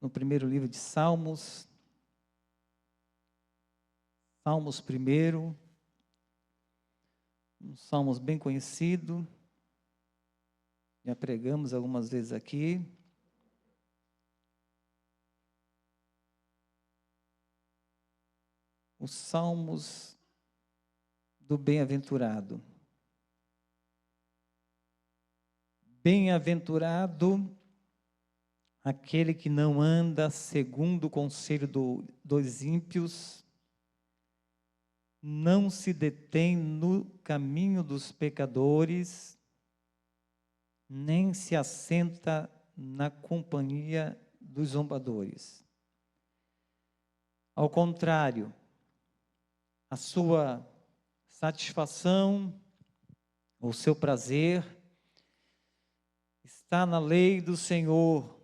no primeiro livro de Salmos. Salmos primeiro, um Salmos bem conhecido, já pregamos algumas vezes aqui. Os Salmos do bem-aventurado. Bem-aventurado aquele que não anda segundo o conselho dos ímpios, não se detém no caminho dos pecadores, nem se assenta na companhia dos zombadores. Ao contrário, a sua satisfação, o seu prazer, está na lei do Senhor,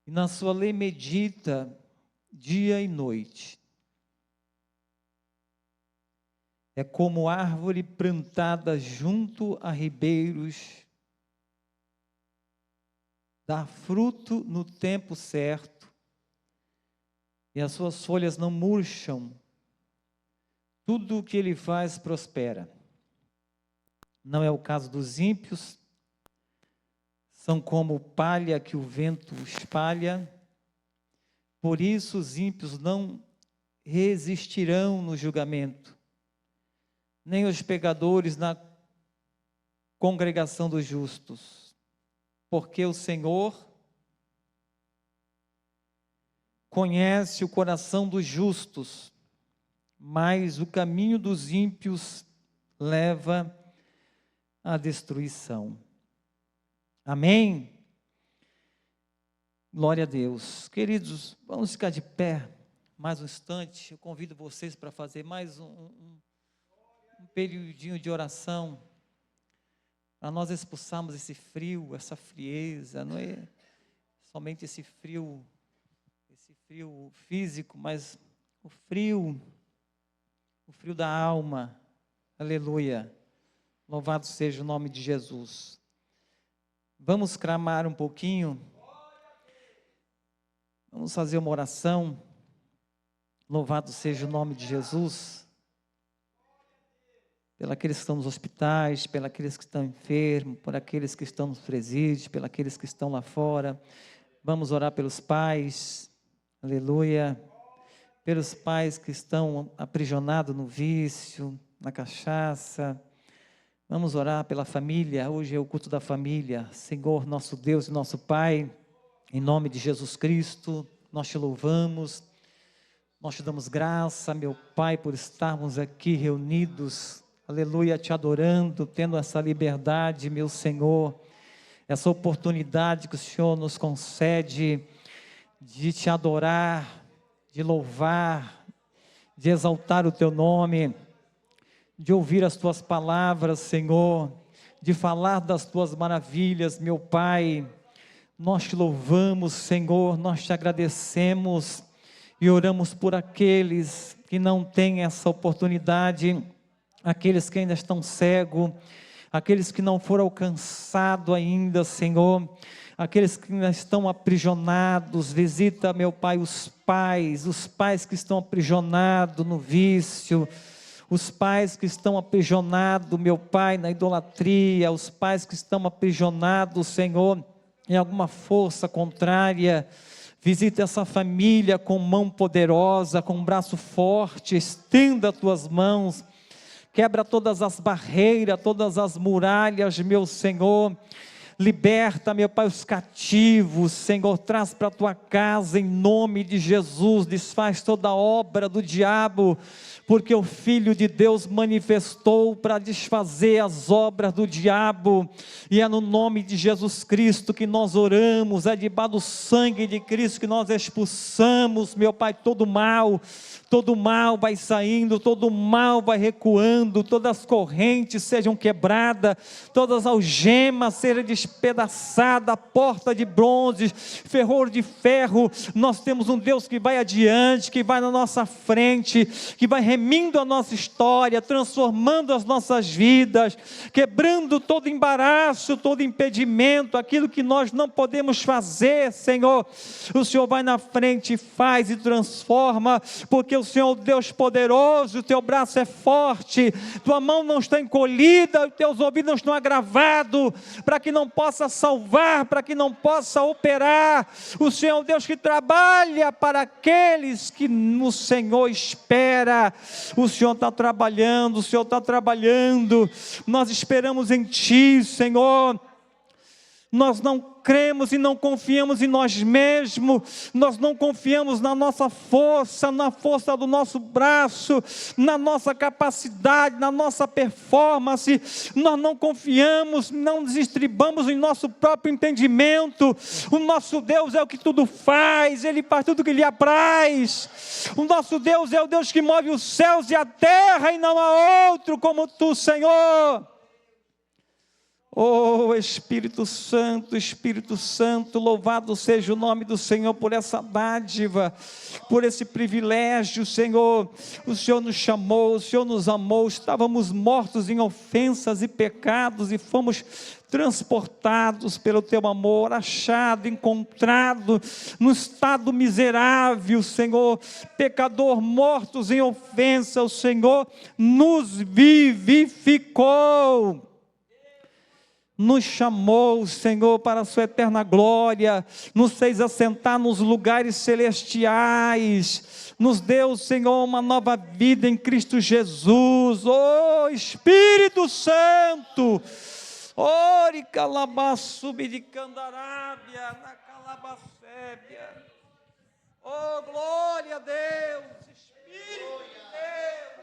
e na sua lei medita dia e noite. É como árvore plantada junto a ribeiros, dá fruto no tempo certo, e as suas folhas não murcham. Tudo o que ele faz prospera. Não é o caso dos ímpios, são como palha que o vento espalha. Por isso os ímpios não resistirão no julgamento, nem os pecadores na congregação dos justos, porque o Senhor conhece o coração dos justos, mas o caminho dos ímpios leva à destruição. Amém? Glória a Deus. Queridos, vamos ficar de pé mais um instante. Eu convido vocês para fazer mais um periodinho de oração, para nós expulsarmos esse frio, essa frieza. Não é somente esse frio físico, mas o frio da alma. Aleluia. Louvado seja o nome de Jesus. Vamos clamar um pouquinho. Vamos fazer uma oração. Louvado seja o nome de Jesus. Pelos aqueles que estão nos hospitais, pelos aqueles que estão enfermos, por aqueles que estão nos presídios, pelos aqueles que estão lá fora. Vamos orar pelos pais. Aleluia. Pelos pais que estão aprisionados no vício, na cachaça. Vamos orar pela família. Hoje é o culto da família. Senhor, nosso Deus e nosso Pai, em nome de Jesus Cristo, nós te louvamos, nós te damos graça, meu Pai, por estarmos aqui reunidos, aleluia, te adorando, tendo essa liberdade, meu Senhor, essa oportunidade que o Senhor nos concede de te adorar, de louvar, de exaltar o teu nome, de ouvir as tuas palavras, Senhor, de falar das tuas maravilhas, meu Pai. Nós te louvamos, Senhor, nós te agradecemos e oramos por aqueles que não têm essa oportunidade, aqueles que ainda estão cegos, aqueles que não foram alcançados ainda, Senhor, aqueles que ainda estão aprisionados. Visita, meu Pai, os pais que estão aprisionados no vício, os pais que estão aprisionados, meu Pai, na idolatria, os pais que estão aprisionados, Senhor, em alguma força contrária. Visita essa família com mão poderosa, com um braço forte, estenda as tuas mãos, quebra todas as barreiras, todas as muralhas, meu Senhor. Liberta, meu Pai, os cativos, Senhor, traz para a tua casa em nome de Jesus, desfaz toda a obra do diabo, porque o Filho de Deus manifestou para desfazer as obras do diabo, e é no nome de Jesus Cristo que nós oramos, é debaixo do sangue de Cristo que nós expulsamos, meu Pai, todo mal vai saindo, todo mal vai recuando, todas as correntes sejam quebradas, todas as algemas sejam despedaçada, porta de bronze, ferrolho de ferro. Nós temos um Deus que vai adiante, que vai na nossa frente, que vai remindo a nossa história, transformando as nossas vidas, quebrando todo embaraço, todo impedimento, aquilo que nós não podemos fazer, Senhor. O Senhor vai na frente, faz e transforma, porque o Senhor é o Deus poderoso, o teu braço é forte, tua mão não está encolhida, teus ouvidos não estão agravados, para que não possa salvar, para que não possa operar. O Senhor é um Deus que trabalha para aqueles que no Senhor espera. O Senhor está trabalhando, o Senhor está trabalhando, nós esperamos em Ti, Senhor. Nós não cremos e não confiamos em nós mesmos, nós não confiamos na nossa força, na força do nosso braço, na nossa capacidade, na nossa performance. Nós não confiamos, não nos estribamos em nosso próprio entendimento. O nosso Deus é o que tudo faz, Ele faz tudo o que lhe apraz. O nosso Deus é o Deus que move os céus e a terra, e não há outro como Tu, Senhor. Oh Espírito Santo, louvado seja o nome do Senhor por essa dádiva, por esse privilégio, Senhor. O Senhor nos chamou, o Senhor nos amou, estávamos mortos em ofensas e pecados e fomos transportados pelo Teu amor, achado, encontrado no estado miserável, Senhor, pecador, mortos em ofensa. O Senhor nos vivificou, nos chamou, Senhor, para a sua eterna glória, nos fez assentar nos lugares celestiais, nos deu, Senhor, uma nova vida em Cristo Jesus. Oh Espírito Santo, ore calabassubi de candarábia, na calabacébia. Oh glória a Deus, Espírito de Deus.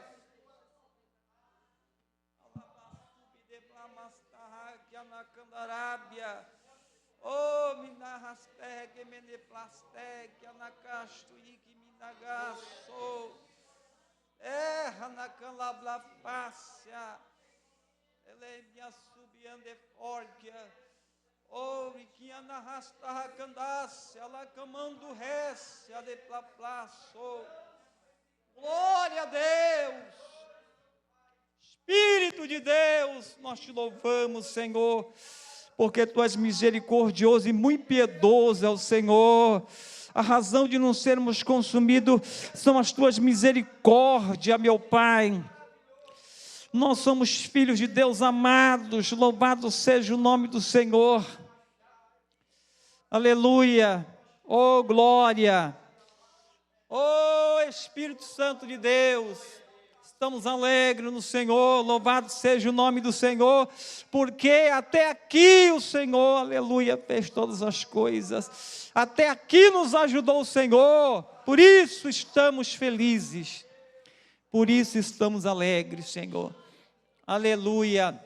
Na Candarábia, oh minarrasteg, meneplasteg, anacastuig, minagaço, erra na canlablafácia, ele me assubiande forgia, oh riquinha na rastarra candácia, ela camando récia de plaplaço, glória a Deus. Espírito de Deus, nós Te louvamos, Senhor, porque Tu és misericordioso e muito piedoso é o Senhor. A razão de não sermos consumidos são as Tuas misericórdias, meu Pai. Nós somos filhos de Deus amados, louvado seja o nome do Senhor. Aleluia, oh glória, oh Espírito Santo de Deus. Estamos alegres no Senhor, louvado seja o nome do Senhor, porque até aqui o Senhor, aleluia, fez todas as coisas, até aqui nos ajudou o Senhor, por isso estamos felizes, por isso estamos alegres, Senhor, aleluia,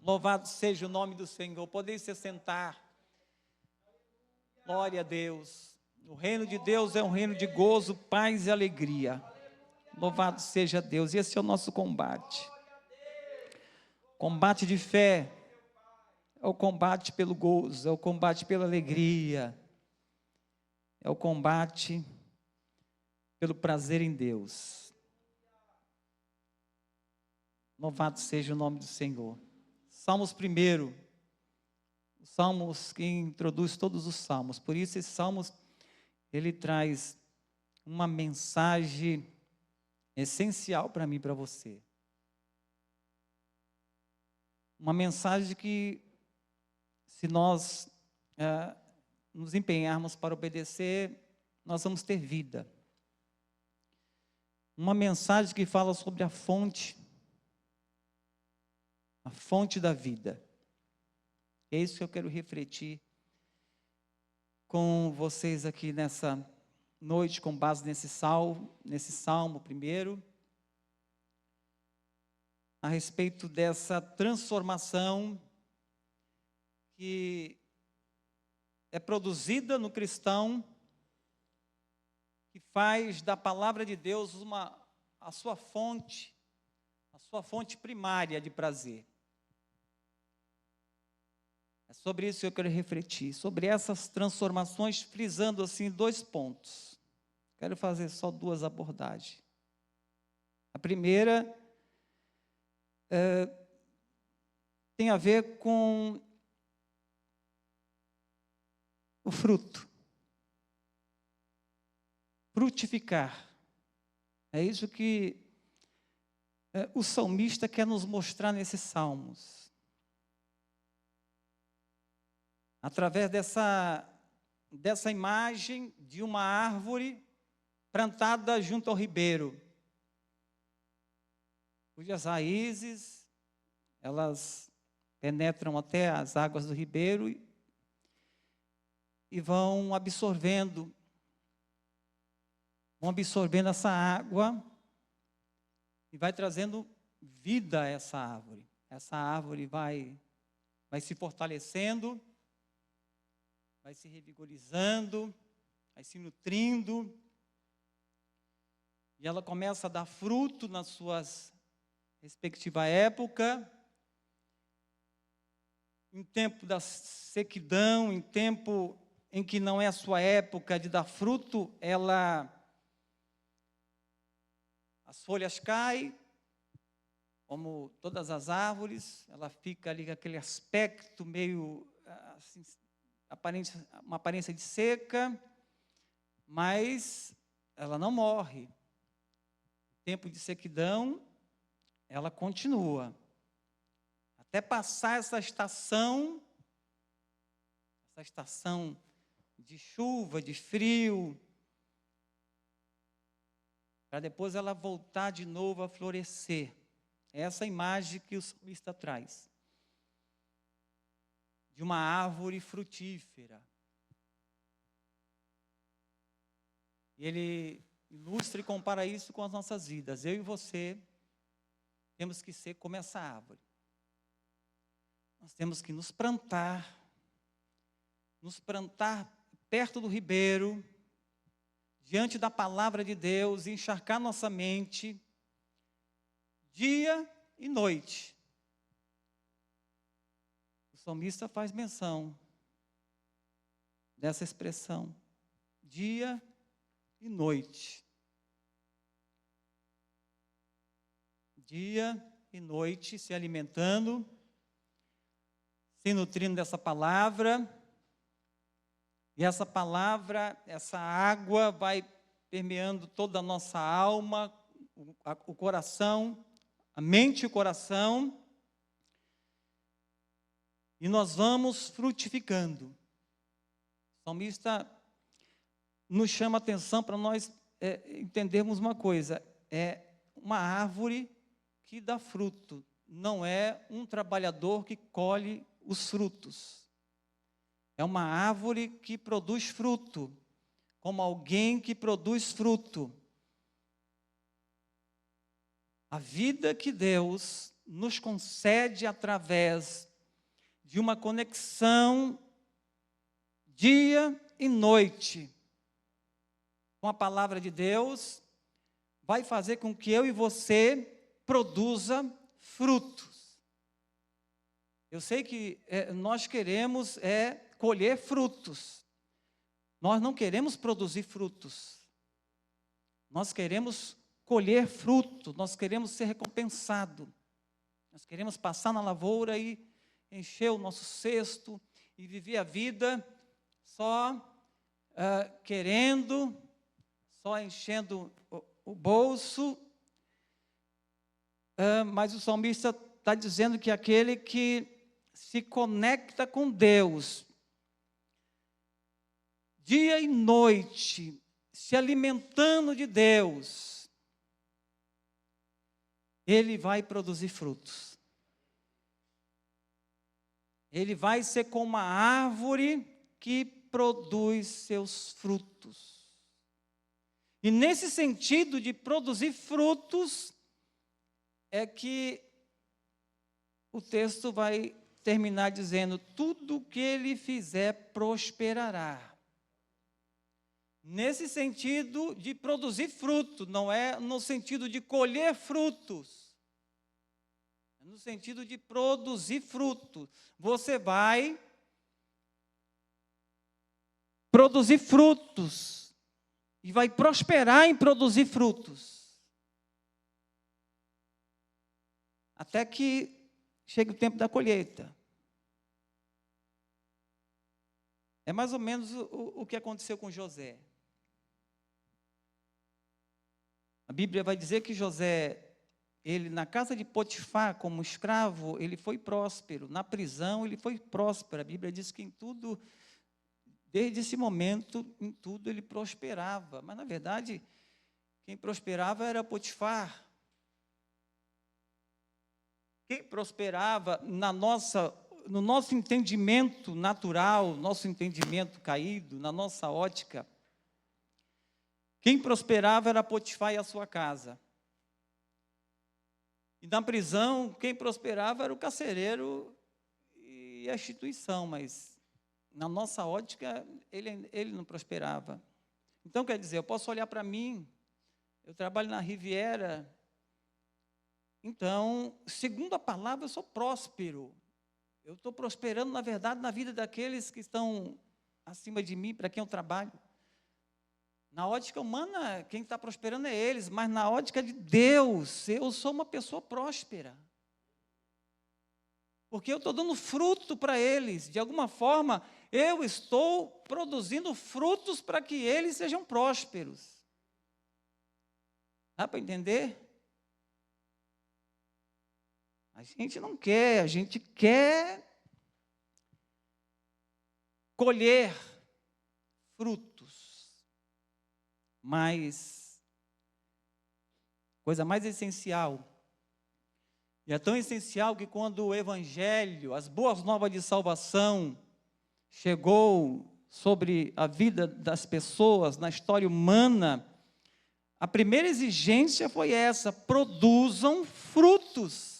louvado seja o nome do Senhor. Podem se sentar, glória a Deus. O reino de Deus é um reino de gozo, paz e alegria. Louvado seja Deus. E esse é o nosso combate. Combate de fé. É o combate pelo gozo, é o combate pela alegria. É o combate pelo prazer em Deus. Louvado seja o nome do Senhor. Salmos 1. Os salmos que introduz todos os salmos. Por isso esse salmos, ele traz uma mensagem essencial para mim e para você. Uma mensagem que, se nós nos empenharmos para obedecer, nós vamos ter vida. Uma mensagem que fala sobre a fonte da vida. É isso que eu quero refletir com vocês aqui nessa noite, com base nesse salmo primeiro, a respeito dessa transformação que é produzida no cristão, que faz da palavra de Deus a sua fonte primária de prazer. É sobre isso que eu quero refletir, sobre essas transformações, frisando assim 2 pontos. Quero fazer só 2 abordagens. A primeira tem a ver com o fruto. Frutificar. É isso que o salmista quer nos mostrar nesses salmos. Através dessa imagem de uma árvore plantada junto ao ribeiro, cujas raízes, elas penetram até as águas do ribeiro e vão absorvendo essa água e vai trazendo vida a essa árvore. Essa árvore vai se fortalecendo, vai se revigorizando, vai se nutrindo, e ela começa a dar fruto nas suas respectivas épocas, em tempo da sequidão, em tempo em que não é a sua época de dar fruto, as folhas caem, como todas as árvores, ela fica ali com aquele aspecto meio, assim, uma aparência de seca, mas ela não morre. Em tempo de sequidão, ela continua. Até passar essa estação de chuva, de frio, para depois ela voltar de novo a florescer. É essa imagem que o salmista traz, de uma árvore frutífera. E ele ilustra e compara isso com as nossas vidas. Eu e você temos que ser como essa árvore. Nós temos que nos plantar perto do ribeiro, diante da palavra de Deus, e encharcar nossa mente, dia e noite. O salmista faz menção dessa expressão, dia e noite. Dia e noite, se alimentando, se nutrindo dessa palavra, e essa palavra, essa água vai permeando toda a nossa alma, o coração, a mente e o coração, e nós vamos frutificando. O salmista nos chama a atenção para nós entendermos uma coisa, é uma árvore que dá fruto, não é um trabalhador que colhe os frutos. É uma árvore que produz fruto, como alguém que produz fruto. A vida que Deus nos concede através de uma conexão dia e noite com a palavra de Deus, vai fazer com que eu e você produza frutos. Eu sei que nós queremos colher frutos. Nós não queremos produzir frutos. Nós queremos colher fruto, nós queremos ser recompensados. Nós queremos passar na lavoura e encher o nosso cesto e viver a vida só só enchendo o bolso. Mas o salmista está dizendo que aquele que se conecta com Deus, dia e noite, se alimentando de Deus, ele vai produzir frutos. Ele vai ser como uma árvore que produz seus frutos. E nesse sentido de produzir frutos, é que o texto vai terminar dizendo: tudo que ele fizer prosperará. Nesse sentido de produzir fruto, não é no sentido de colher frutos, é no sentido de produzir fruto. Você vai produzir frutos. E vai prosperar em produzir frutos. Até que chegue o tempo da colheita. É mais ou menos o que aconteceu com José. A Bíblia vai dizer que José, ele na casa de Potifar, como escravo, ele foi próspero. Na prisão, ele foi próspero. A Bíblia diz que em tudo, desde esse momento, em tudo ele prosperava. Mas, na verdade, quem prosperava era Potifar. Quem prosperava no nosso entendimento natural, nosso entendimento caído, na nossa ótica, quem prosperava era Potifar e a sua casa. E na prisão, quem prosperava era o carcereiro e a instituição, mas na nossa ótica, ele não prosperava. Então, quer dizer, eu posso olhar para mim, eu trabalho na Riviera, então, segundo a palavra, eu sou próspero. Eu estou prosperando, na verdade, na vida daqueles que estão acima de mim, para quem eu trabalho. Na ótica humana, quem está prosperando é eles, mas na ótica de Deus, eu sou uma pessoa próspera. Porque eu estou dando fruto para eles. De alguma forma, eu estou produzindo frutos para que eles sejam prósperos. Dá para entender? A gente não quer, a gente quer colher frutos. Mas, coisa mais essencial, e é tão essencial que quando o Evangelho, as boas novas de salvação, chegou sobre a vida das pessoas, na história humana, a primeira exigência foi essa: produzam frutos.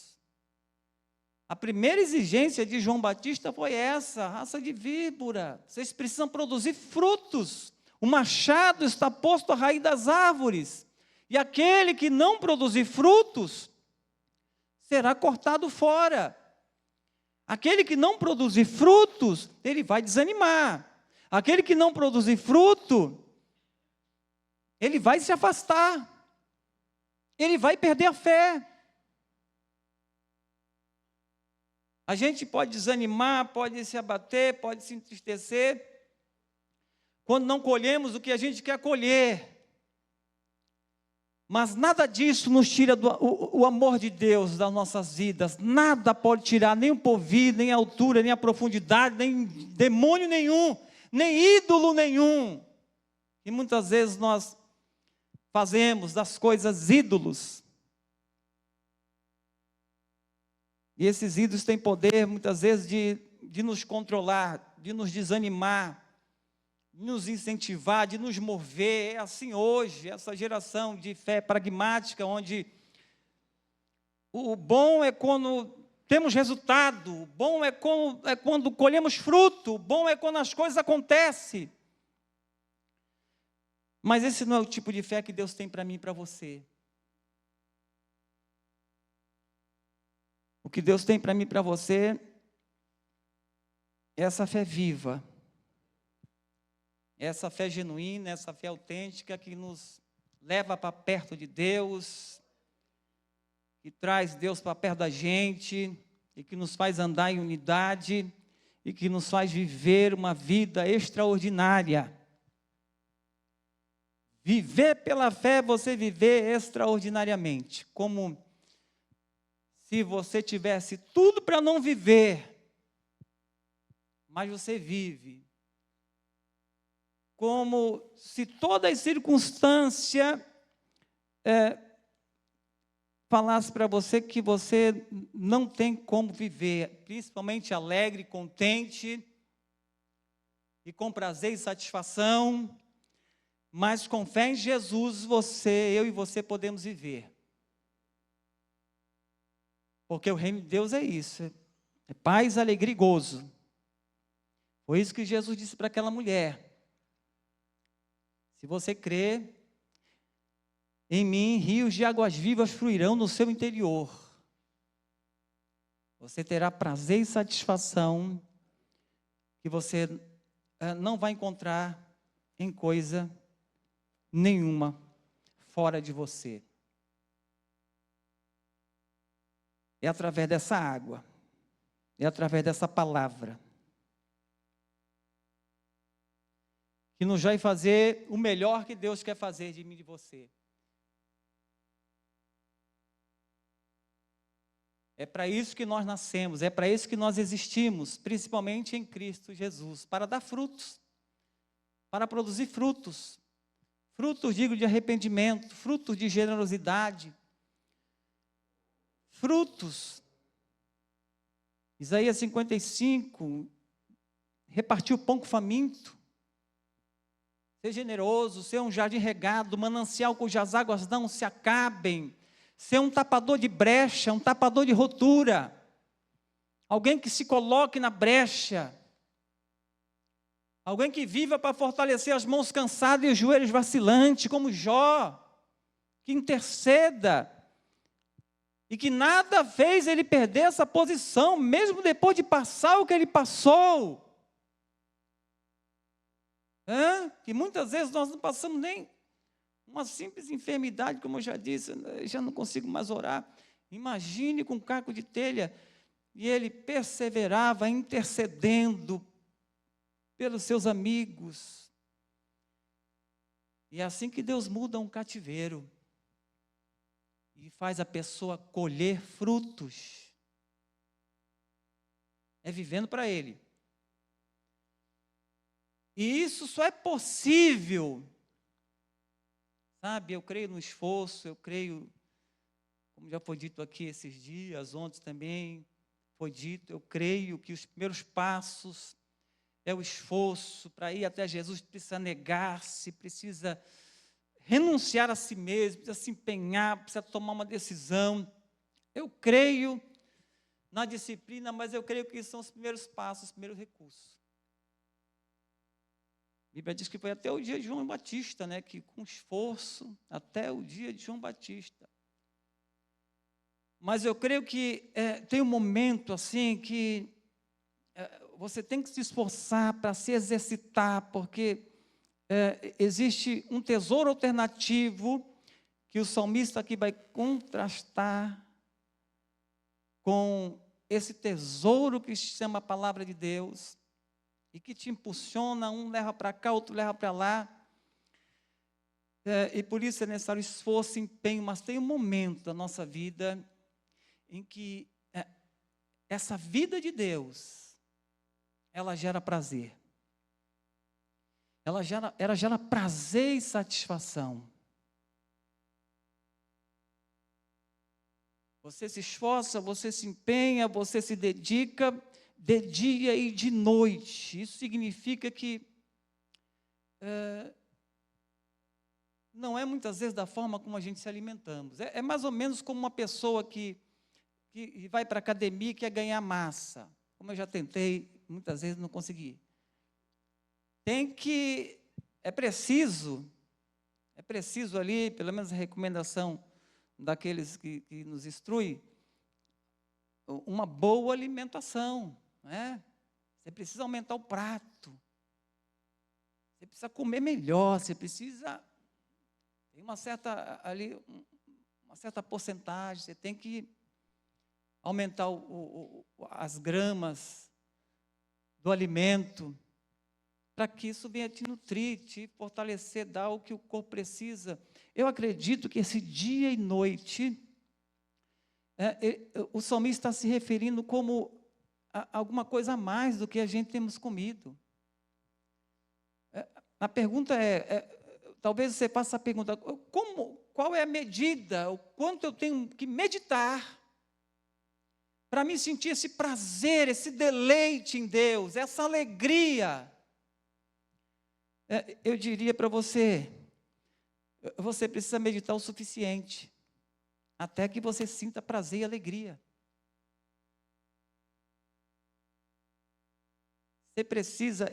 A primeira exigência de João Batista foi essa: raça de víbora, vocês precisam produzir frutos. O machado está posto à raiz das árvores, e aquele que não produzir frutos será cortado fora. Aquele que não produzir frutos, ele vai desanimar. Aquele que não produzir fruto, ele vai se afastar. Ele vai perder a fé. A gente pode desanimar, pode se abater, pode se entristecer, quando não colhemos o que a gente quer colher. Mas nada disso nos tira o amor de Deus das nossas vidas. Nada pode tirar, nem o porvir, nem a altura, nem a profundidade, nem demônio nenhum, nem ídolo nenhum. E muitas vezes nós fazemos das coisas ídolos. E esses ídolos têm poder, muitas vezes, de nos controlar, de nos desanimar, de nos incentivar, de nos mover. É assim hoje, essa geração de fé pragmática, onde o bom é quando temos resultado, o bom é quando colhemos fruto, o bom é quando as coisas acontecem. Mas esse não é o tipo de fé que Deus tem para mim e para você. O que Deus tem para mim e para você é essa fé viva, essa fé genuína, essa fé autêntica que nos leva para perto de Deus, que traz Deus para perto da gente e que nos faz andar em unidade e que nos faz viver uma vida extraordinária. Viver pela fé é você viver extraordinariamente, como se você tivesse tudo para não viver, mas você vive. Como se toda a circunstância falasse para você que você não tem como viver, principalmente alegre, contente, e com prazer e satisfação, mas com fé em Jesus, eu e você podemos viver. Porque o reino de Deus é isso, é paz, alegria e gozo. Foi isso que Jesus disse para aquela mulher. Se você crer, em mim rios de águas vivas fluirão no seu interior. Você terá prazer e satisfação que você não vai encontrar em coisa nenhuma fora de você. É através dessa água, é através dessa palavra, que nos vai fazer o melhor que Deus quer fazer de mim e de você. É para isso que nós nascemos, é para isso que nós existimos, principalmente em Cristo Jesus, para dar frutos, para produzir frutos. Frutos, digo, de arrependimento, frutos de generosidade, frutos. Isaías 55, repartiu o pão com faminto. Ser generoso, ser um jardim regado, manancial cujas águas não se acabem. Ser um tapador de brecha, um tapador de rotura. Alguém que se coloque na brecha. Alguém que viva para fortalecer as mãos cansadas e os joelhos vacilantes, como Jó. Que interceda. E que nada fez ele perder essa posição, mesmo depois de passar o que ele passou. Que muitas vezes nós não passamos nem uma simples enfermidade, como eu já disse, eu já não consigo mais orar. Imagine com um caco de telha. E ele perseverava intercedendo pelos seus amigos. E é assim que Deus muda um cativeiro. E faz a pessoa colher frutos. É vivendo para Ele. E isso só é possível, sabe, eu creio no esforço, eu creio, como já foi dito aqui esses dias, ontem também foi dito, eu creio que os primeiros passos é o esforço para ir até Jesus, precisa negar-se, precisa renunciar a si mesmo, precisa se empenhar, precisa tomar uma decisão. Eu creio na disciplina, mas eu creio que são os primeiros passos, os primeiros recursos. A Bíblia diz que foi até o dia de João Batista, né? Que com esforço, até o dia de João Batista. Mas eu creio que tem um momento assim que você tem que se esforçar para se exercitar, porque existe um tesouro alternativo que o salmista aqui vai contrastar com esse tesouro que se chama a palavra de Deus. E que te impulsiona, um leva para cá, outro leva para lá. E por isso é necessário esforço, empenho, mas tem um momento da nossa vida em que essa vida de Deus, ela gera prazer. Ela gera prazer e satisfação. Você se esforça, você se empenha, você se dedica de dia e de noite. Isso significa que não é muitas vezes da forma como a gente se alimentamos. É mais ou menos como uma pessoa que vai para a academia e quer ganhar massa. Como eu já tentei, muitas vezes não consegui. É preciso ali, pelo menos a recomendação daqueles que nos instruem, uma boa alimentação. Você precisa aumentar o prato, você precisa comer melhor, você precisa, tem uma certa porcentagem, você tem que aumentar as gramas do alimento, para que isso venha te nutrir, te fortalecer, dar o que o corpo precisa. Eu acredito que esse dia e noite, o salmista está se referindo como alguma coisa a mais do que a gente temos comido. A pergunta talvez você faça a pergunta, qual é a medida, o quanto eu tenho que meditar para me sentir esse prazer, esse deleite em Deus, essa alegria? Eu diria para você, você precisa meditar o suficiente, até que você sinta prazer e alegria.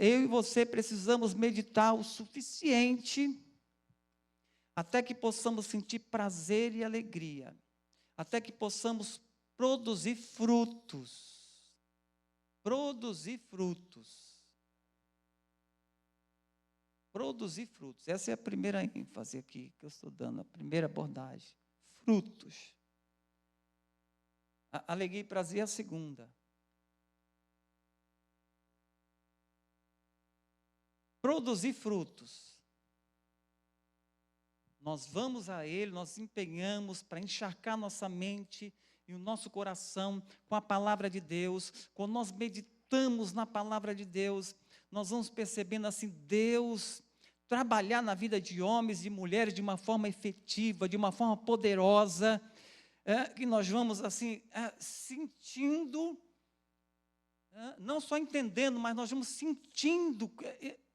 Eu e você precisamos meditar o suficiente até que possamos sentir prazer e alegria, até que possamos produzir frutos. Produzir frutos. Produzir frutos. Essa é a primeira ênfase aqui que eu estou dando, a primeira abordagem. Frutos. Alegria e prazer é a segunda. Produzir frutos. Nós vamos a Ele, nós empenhamos para encharcar nossa mente e o nosso coração com a palavra de Deus. Quando nós meditamos na palavra de Deus, nós vamos percebendo assim, Deus trabalhar na vida de homens e mulheres de uma forma efetiva, de uma forma poderosa, que nós vamos assim, sentindo, não só entendendo, mas nós vamos sentindo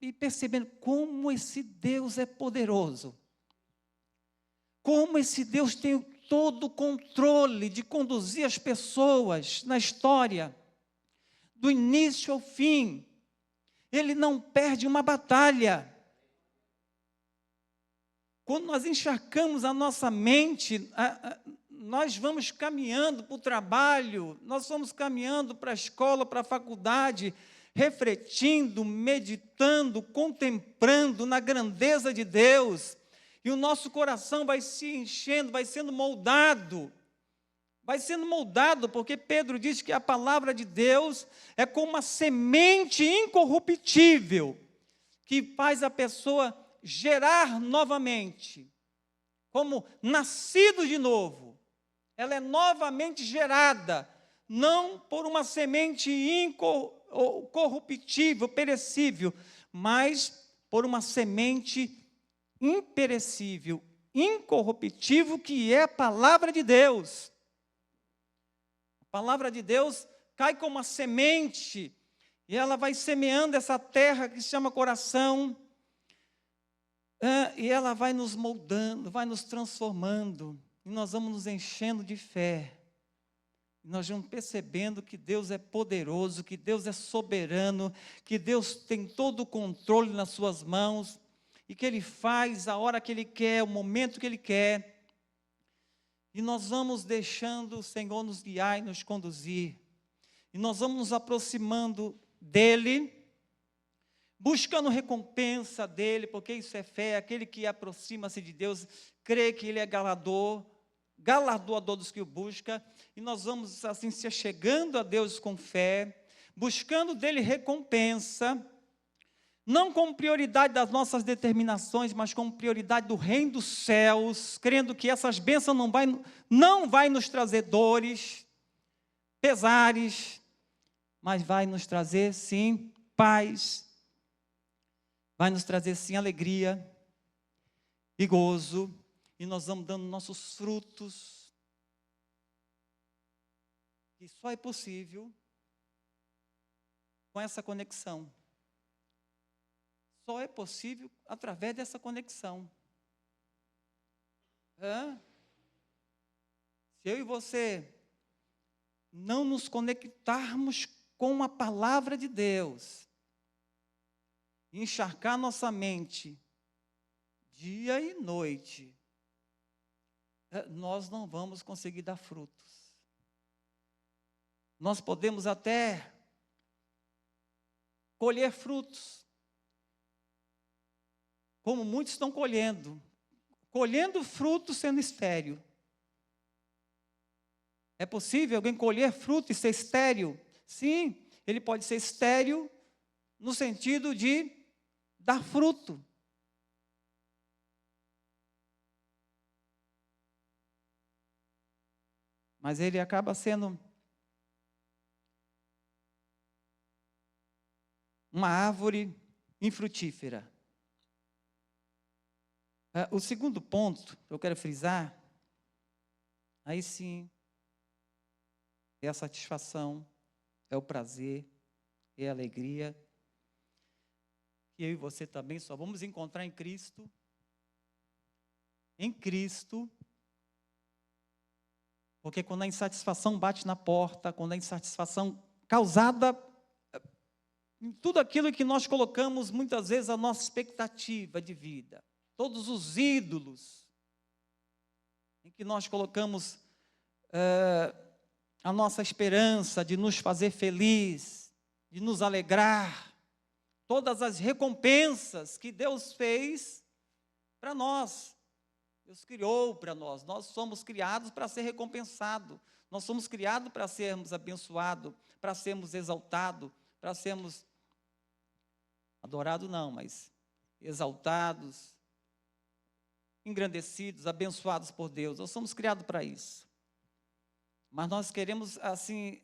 e percebendo como esse Deus é poderoso. Como esse Deus tem todo o controle de conduzir as pessoas na história, do início ao fim. Ele não perde uma batalha. Quando nós encharcamos a nossa mente, nós vamos caminhando para o trabalho, nós vamos caminhando para a escola, para a faculdade, refletindo, meditando, contemplando na grandeza de Deus. E o nosso coração vai se enchendo, vai sendo moldado. Vai sendo moldado, porque Pedro diz que a palavra de Deus é como uma semente incorruptível, que faz a pessoa gerar novamente, como nascido de novo. Ela é novamente gerada, não por uma semente incorruptível, perecível, mas por uma semente imperecível, incorruptível, que é a palavra de Deus. A palavra de Deus cai como uma semente, e ela vai semeando essa terra que se chama coração, e ela vai nos moldando, vai nos transformando, e nós vamos nos enchendo de fé. Nós vamos percebendo que Deus é poderoso, que Deus é soberano, que Deus tem todo o controle nas suas mãos, e que Ele faz a hora que Ele quer, o momento que Ele quer. E nós vamos deixando o Senhor nos guiar e nos conduzir. E nós vamos nos aproximando dEle, buscando recompensa dEle, porque isso é fé. Aquele que aproxima-se de Deus, crê que Ele é galardoador dos que o busca. E nós vamos assim se achegando a Deus com fé, buscando dEle recompensa, não como prioridade das nossas determinações, mas como prioridade do reino dos céus, crendo que essas bênçãos não vai nos trazer dores, pesares, mas vai nos trazer, sim, paz, vai nos trazer, sim, alegria e gozo, e nós vamos dando nossos frutos, e só é possível com essa conexão. Só é possível através dessa conexão. Se eu e você não nos conectarmos com a palavra de Deus, encharcar nossa mente dia e noite, nós não vamos conseguir dar frutos. Nós podemos até colher frutos, como muitos estão colhendo frutos sendo estéril. É possível alguém colher fruto e ser estéril? Sim, ele pode ser estéril no sentido de dar fruto. Mas ele acaba sendo uma árvore infrutífera. O segundo ponto que eu quero frisar, aí sim, é a satisfação, é o prazer, é a alegria, que eu e você também só vamos encontrar em Cristo. Em Cristo, porque quando a insatisfação bate na porta, quando a insatisfação causada em tudo aquilo que nós colocamos, muitas vezes, a nossa expectativa de vida, todos os ídolos em que nós colocamos a nossa esperança de nos fazer feliz, de nos alegrar, todas as recompensas que Deus fez para nós. Deus criou para nós. Nós somos criados para ser recompensados. Nós somos criados para sermos abençoados, para sermos exaltados, para sermos adorados não, mas exaltados, engrandecidos, abençoados por Deus. Nós somos criados para isso. Mas nós queremos, assim,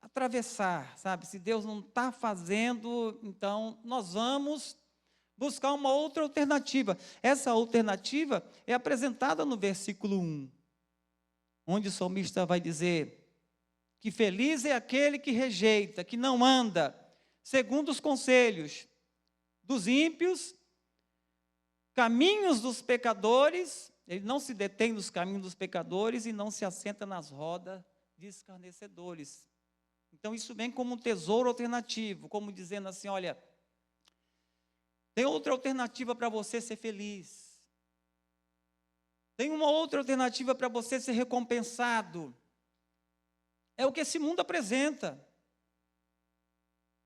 atravessar, sabe? Se Deus não está fazendo, então nós vamos buscar uma outra alternativa. Essa alternativa é apresentada no versículo 1, onde o salmista vai dizer que feliz é aquele que rejeita, que não anda segundo os conselhos dos ímpios, caminhos dos pecadores, ele não se detém nos caminhos dos pecadores e não se assenta nas rodas de escarnecedores. Então isso vem como um tesouro alternativo, como dizendo assim, olha, tem outra alternativa para você ser feliz. Tem uma outra alternativa para você ser recompensado. É o que esse mundo apresenta.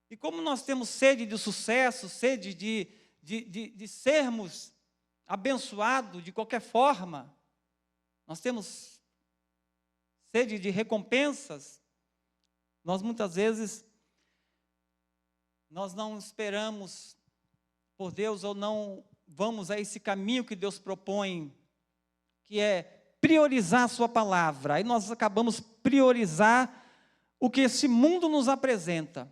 E como nós temos sede de sucesso, sede de sermos abençoados de qualquer forma, nós temos sede de recompensas, nós muitas vezes, nós não esperamos por Deus ou não vamos a esse caminho que Deus propõe, que é priorizar a sua palavra. Aí nós acabamos priorizar o que esse mundo nos apresenta.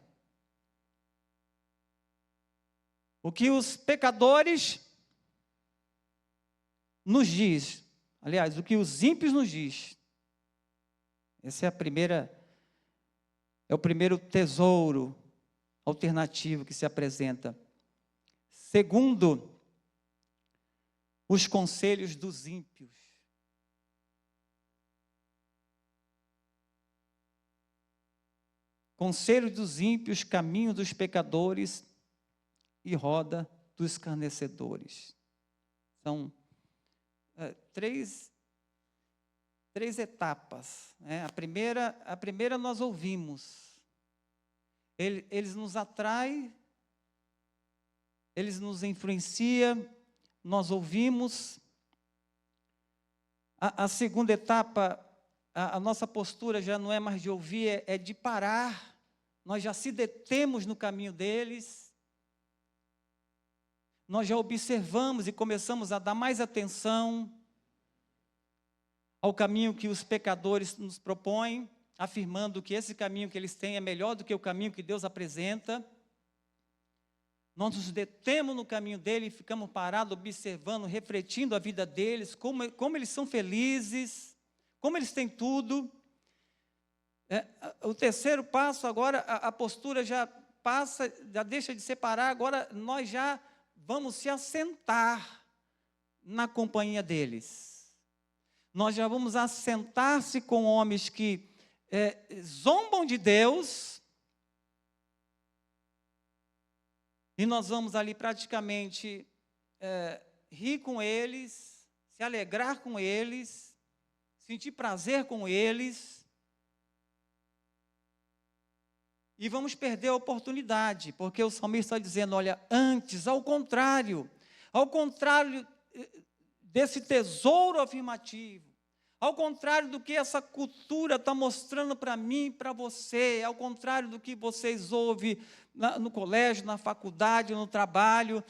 O que os pecadores nos diz, aliás, o que os ímpios nos diz. Esse é o primeiro tesouro alternativo que se apresenta. Segundo, os conselhos dos ímpios. Conselho dos ímpios, caminho dos pecadores e roda dos escarnecedores. São três etapas. Né? A primeira nós ouvimos. Eles nos atraem, eles nos influenciam, nós ouvimos. A segunda etapa, a nossa postura já não é mais de ouvir, é de parar. Nós já se detemos no caminho deles. Nós já observamos e começamos a dar mais atenção ao caminho que os pecadores nos propõem, afirmando que esse caminho que eles têm é melhor do que o caminho que Deus apresenta. Nós nos detemos no caminho dele e ficamos parados, observando, refletindo a vida deles, como eles são felizes, como eles têm tudo. O terceiro passo agora, a postura já passa, já deixa de separar, agora nós já vamos se assentar na companhia deles. Nós já vamos assentar-se com homens que zombam de Deus, e nós vamos ali praticamente rir com eles, se alegrar com eles, sentir prazer com eles, e vamos perder a oportunidade, porque o salmista está dizendo, olha, antes, ao contrário desse tesouro afirmativo, ao contrário do que essa cultura está mostrando para mim e para você, ao contrário do que vocês ouvem no colégio, na faculdade, no trabalho,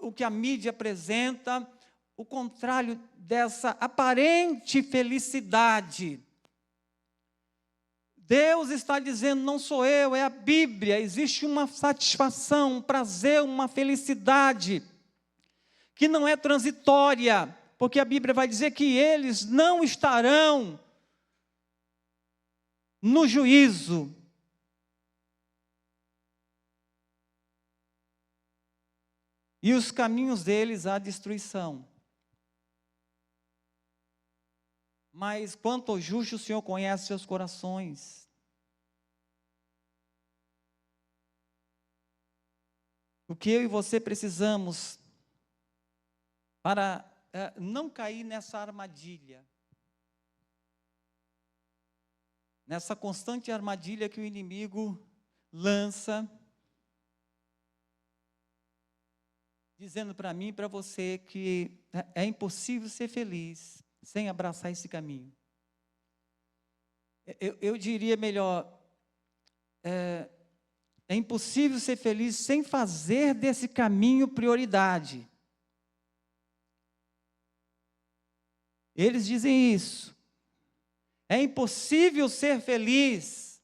o que a mídia apresenta, o contrário dessa aparente felicidade. Deus está dizendo, não sou eu, é a Bíblia, existe uma satisfação, um prazer, uma felicidade, que não é transitória, porque a Bíblia vai dizer que eles não estarão no juízo. E os caminhos deles à destruição. Mas quanto ao justo, o Senhor conhece seus corações. O que eu e você precisamos para não cair nessa armadilha, nessa constante armadilha que o inimigo lança, dizendo para mim e para você que é impossível ser feliz sem abraçar esse caminho. Eu diria melhor, é impossível ser feliz sem fazer desse caminho prioridade. Eles dizem isso. É impossível ser feliz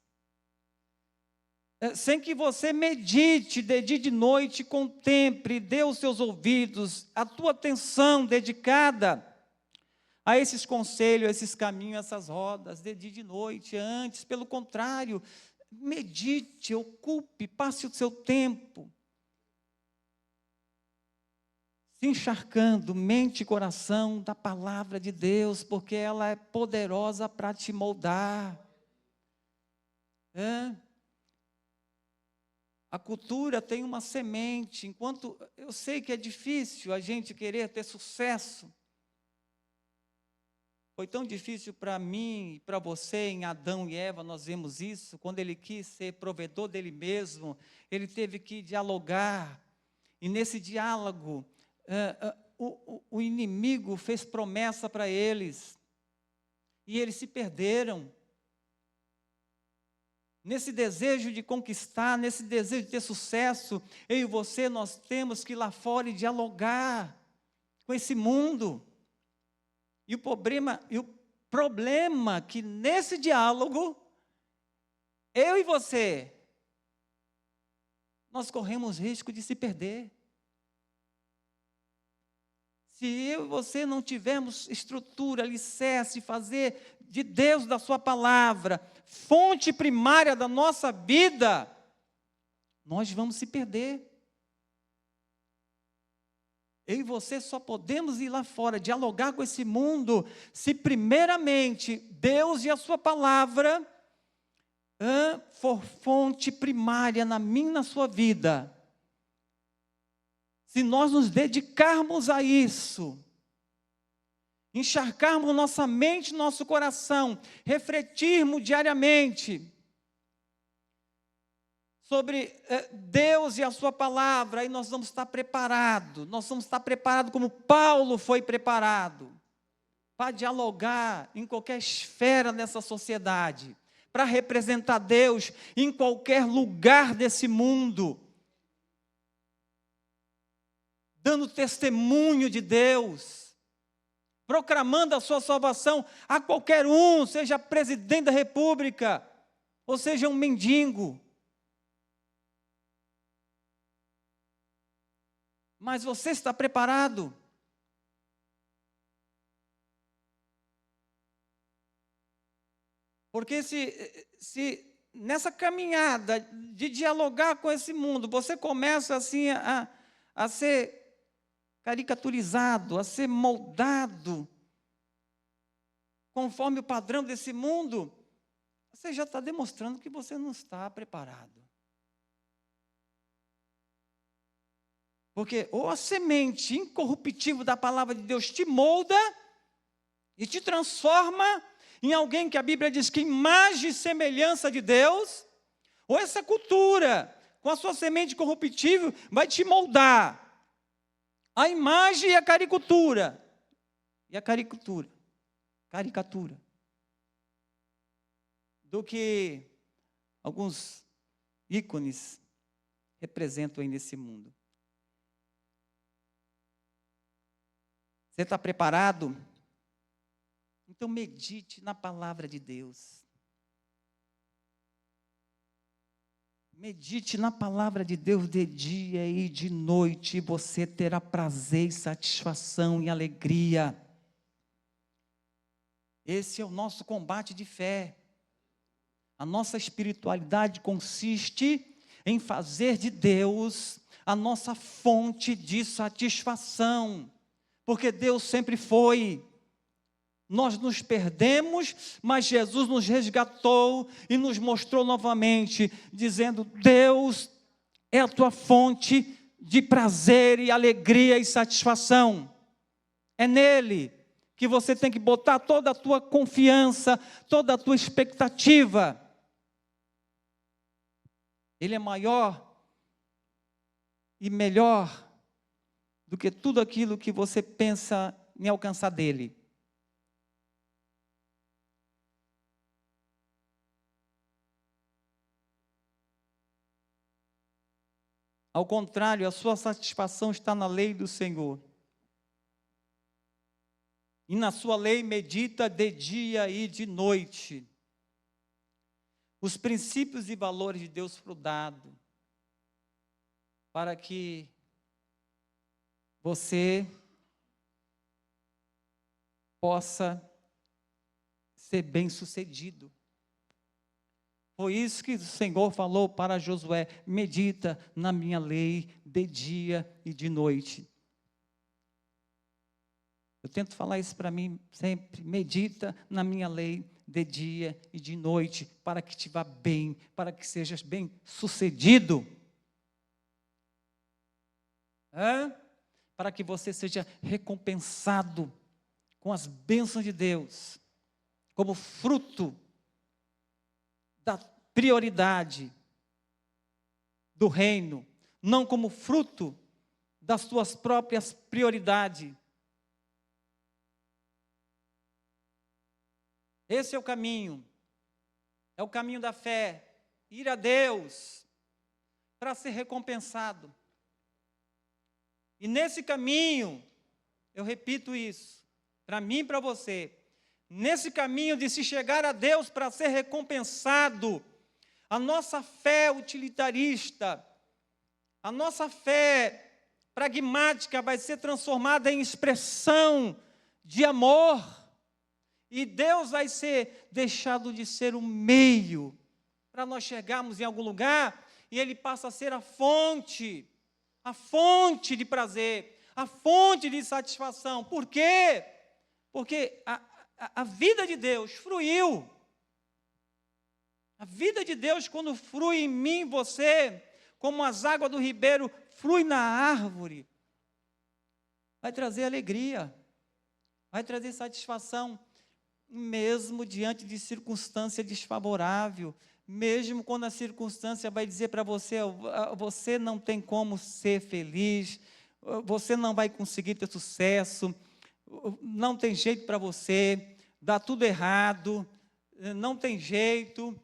sem que você medite de dia e de noite, contemple, dê os seus ouvidos, a tua atenção dedicada a esses conselhos, a esses caminhos, essas rodas, de dia e de noite. Antes, pelo contrário, medite, ocupe, passe o seu tempo se encharcando mente e coração da palavra de Deus, porque ela é poderosa para te moldar. A cultura tem uma semente. Enquanto eu sei que é difícil a gente querer ter sucesso, foi tão difícil para mim e para você, em Adão e Eva, nós vemos isso. Quando ele quis ser provedor dele mesmo, ele teve que dialogar. E nesse diálogo, o inimigo fez promessa para eles. E eles se perderam. Nesse desejo de conquistar, nesse desejo de ter sucesso, eu e você, nós temos que ir lá fora e dialogar com esse mundo. E o problema que nesse diálogo, eu e você, nós corremos risco de se perder. Se eu e você não tivermos estrutura, alicerce, fazer de Deus, da sua palavra, fonte primária da nossa vida, nós vamos se perder. Eu e você só podemos ir lá fora, dialogar com esse mundo, se primeiramente Deus e a sua palavra for fonte primária na minha e na sua vida. Se nós nos dedicarmos a isso, encharcarmos nossa mente, nosso coração, refletirmos diariamente sobre Deus e a sua palavra, aí nós vamos estar preparados. Nós vamos estar preparados como Paulo foi preparado, para dialogar em qualquer esfera dessa sociedade, para representar Deus em qualquer lugar desse mundo, dando testemunho de Deus, proclamando a sua salvação a qualquer um, seja presidente da república, ou seja um mendigo. Mas você está preparado? Porque se nessa caminhada de dialogar com esse mundo, você começa assim a ser caricaturizado, a ser moldado conforme o padrão desse mundo, você já está demonstrando que você não está preparado. Porque ou a semente incorruptível da palavra de Deus te molda e te transforma em alguém que a Bíblia diz que imagem e semelhança de Deus, ou essa cultura, com a sua semente corruptível, vai te moldar. A imagem e a caricatura. E a caricatura do que alguns ícones representam aí nesse mundo. Você está preparado? Então medite na palavra de Deus. Medite na palavra de Deus de dia e de noite, e você terá prazer, satisfação e alegria. Esse é o nosso combate de fé. A nossa espiritualidade consiste em fazer de Deus a nossa fonte de satisfação. Porque Deus sempre foi. Nós nos perdemos, mas Jesus nos resgatou e nos mostrou novamente, dizendo: Deus é a tua fonte de prazer e alegria e satisfação. É nele que você tem que botar toda a tua confiança, toda a tua expectativa. Ele é maior e melhor do que tudo aquilo que você pensa em alcançar dele. Ao contrário, a sua satisfação está na lei do Senhor. E na sua lei medita de dia e de noite. Os princípios e valores de Deus foram dados para que você possa ser bem-sucedido. Foi isso que o Senhor falou para Josué: medita na minha lei de dia e de noite. Eu tento falar isso para mim sempre: medita na minha lei de dia e de noite, para que te vá bem, para que sejas bem-sucedido. Para que você seja recompensado com as bênçãos de Deus, como fruto da prioridade do reino, não como fruto das suas próprias prioridades. Esse é o caminho da fé, ir a Deus para ser recompensado. E nesse caminho, eu repito isso, para mim e para você, nesse caminho de se chegar a Deus para ser recompensado, a nossa fé utilitarista, a nossa fé pragmática vai ser transformada em expressão de amor, e Deus vai ser deixado de ser o meio para nós chegarmos em algum lugar, e Ele passa a ser a fonte de prazer, a fonte de satisfação. Por quê? Porque a vida de Deus fluiu. A vida de Deus, quando flui em mim e você, como as águas do ribeiro flui na árvore, vai trazer alegria, vai trazer satisfação, mesmo diante de circunstância desfavorável, mesmo quando a circunstância vai dizer para você: você não tem como ser feliz, você não vai conseguir ter sucesso, não tem jeito para você, dá tudo errado, não tem jeito.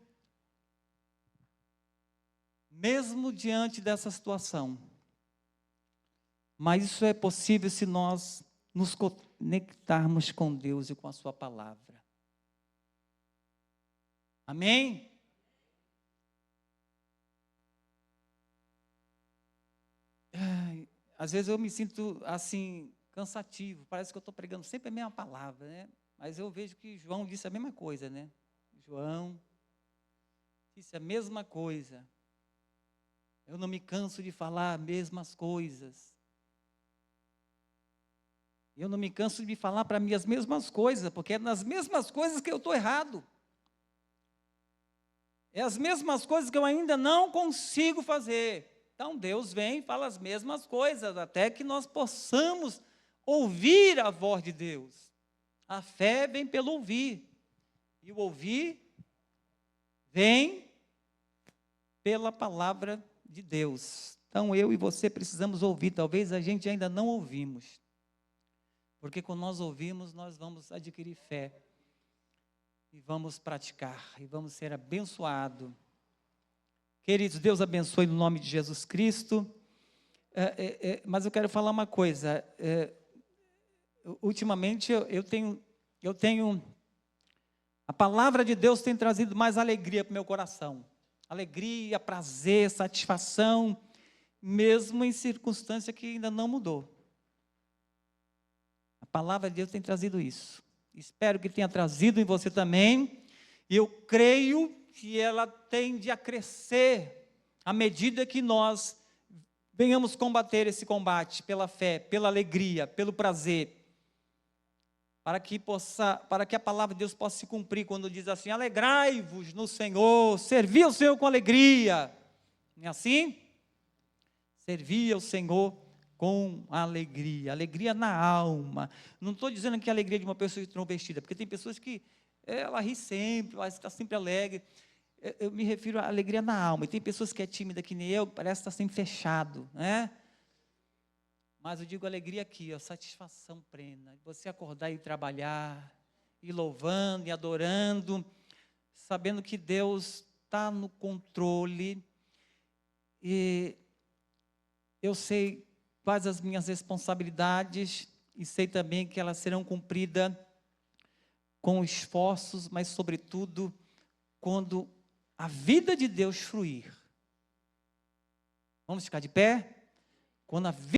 Mesmo diante dessa situação, mas isso é possível se nós nos conectarmos com Deus e com a sua palavra. Amém? Às vezes eu me sinto assim, cansativo, parece que eu estou pregando sempre a mesma palavra, né? Mas eu vejo que João disse a mesma coisa, né? João disse a mesma coisa. Eu não me canso de falar as mesmas coisas. Eu não me canso de falar para mim as mesmas coisas, porque é nas mesmas coisas que eu estou errado. É as mesmas coisas que eu ainda não consigo fazer. Então Deus vem e fala as mesmas coisas, até que nós possamos ouvir a voz de Deus. A fé vem pelo ouvir, e o ouvir vem pela palavra de Deus. Então eu e você precisamos ouvir, talvez a gente ainda não ouvimos, porque quando nós ouvimos, nós vamos adquirir fé, e vamos praticar, e vamos ser abençoados. Queridos, Deus abençoe no nome de Jesus Cristo. Mas eu quero falar uma coisa. Ultimamente eu tenho, a palavra de Deus tem trazido mais alegria para o meu coração. Alegria, prazer, satisfação, mesmo em circunstância que ainda não mudou. A palavra de Deus tem trazido isso. Espero que tenha trazido em você também. E eu creio que ela tende a crescer à medida que nós venhamos combater esse combate pela fé, pela alegria, pelo prazer, para que a palavra de Deus possa se cumprir quando diz assim: alegrai-vos no Senhor, servi ao Senhor com alegria. Não é assim? Servir ao Senhor com alegria, alegria na alma. Não estou dizendo que a alegria de uma pessoa extrovertida, porque tem pessoas que ela ri sempre, ela está sempre alegre. Eu me refiro à alegria na alma. E tem pessoas que é tímida que nem eu, parece estar sempre fechado, né? Mas eu digo alegria aqui, ó, satisfação plena. Você acordar e trabalhar, e louvando e adorando, sabendo que Deus está no controle. E eu sei quais as minhas responsabilidades e sei também que elas serão cumpridas com esforços, mas sobretudo quando a vida de Deus fluir. Vamos ficar de pé? Quando a vida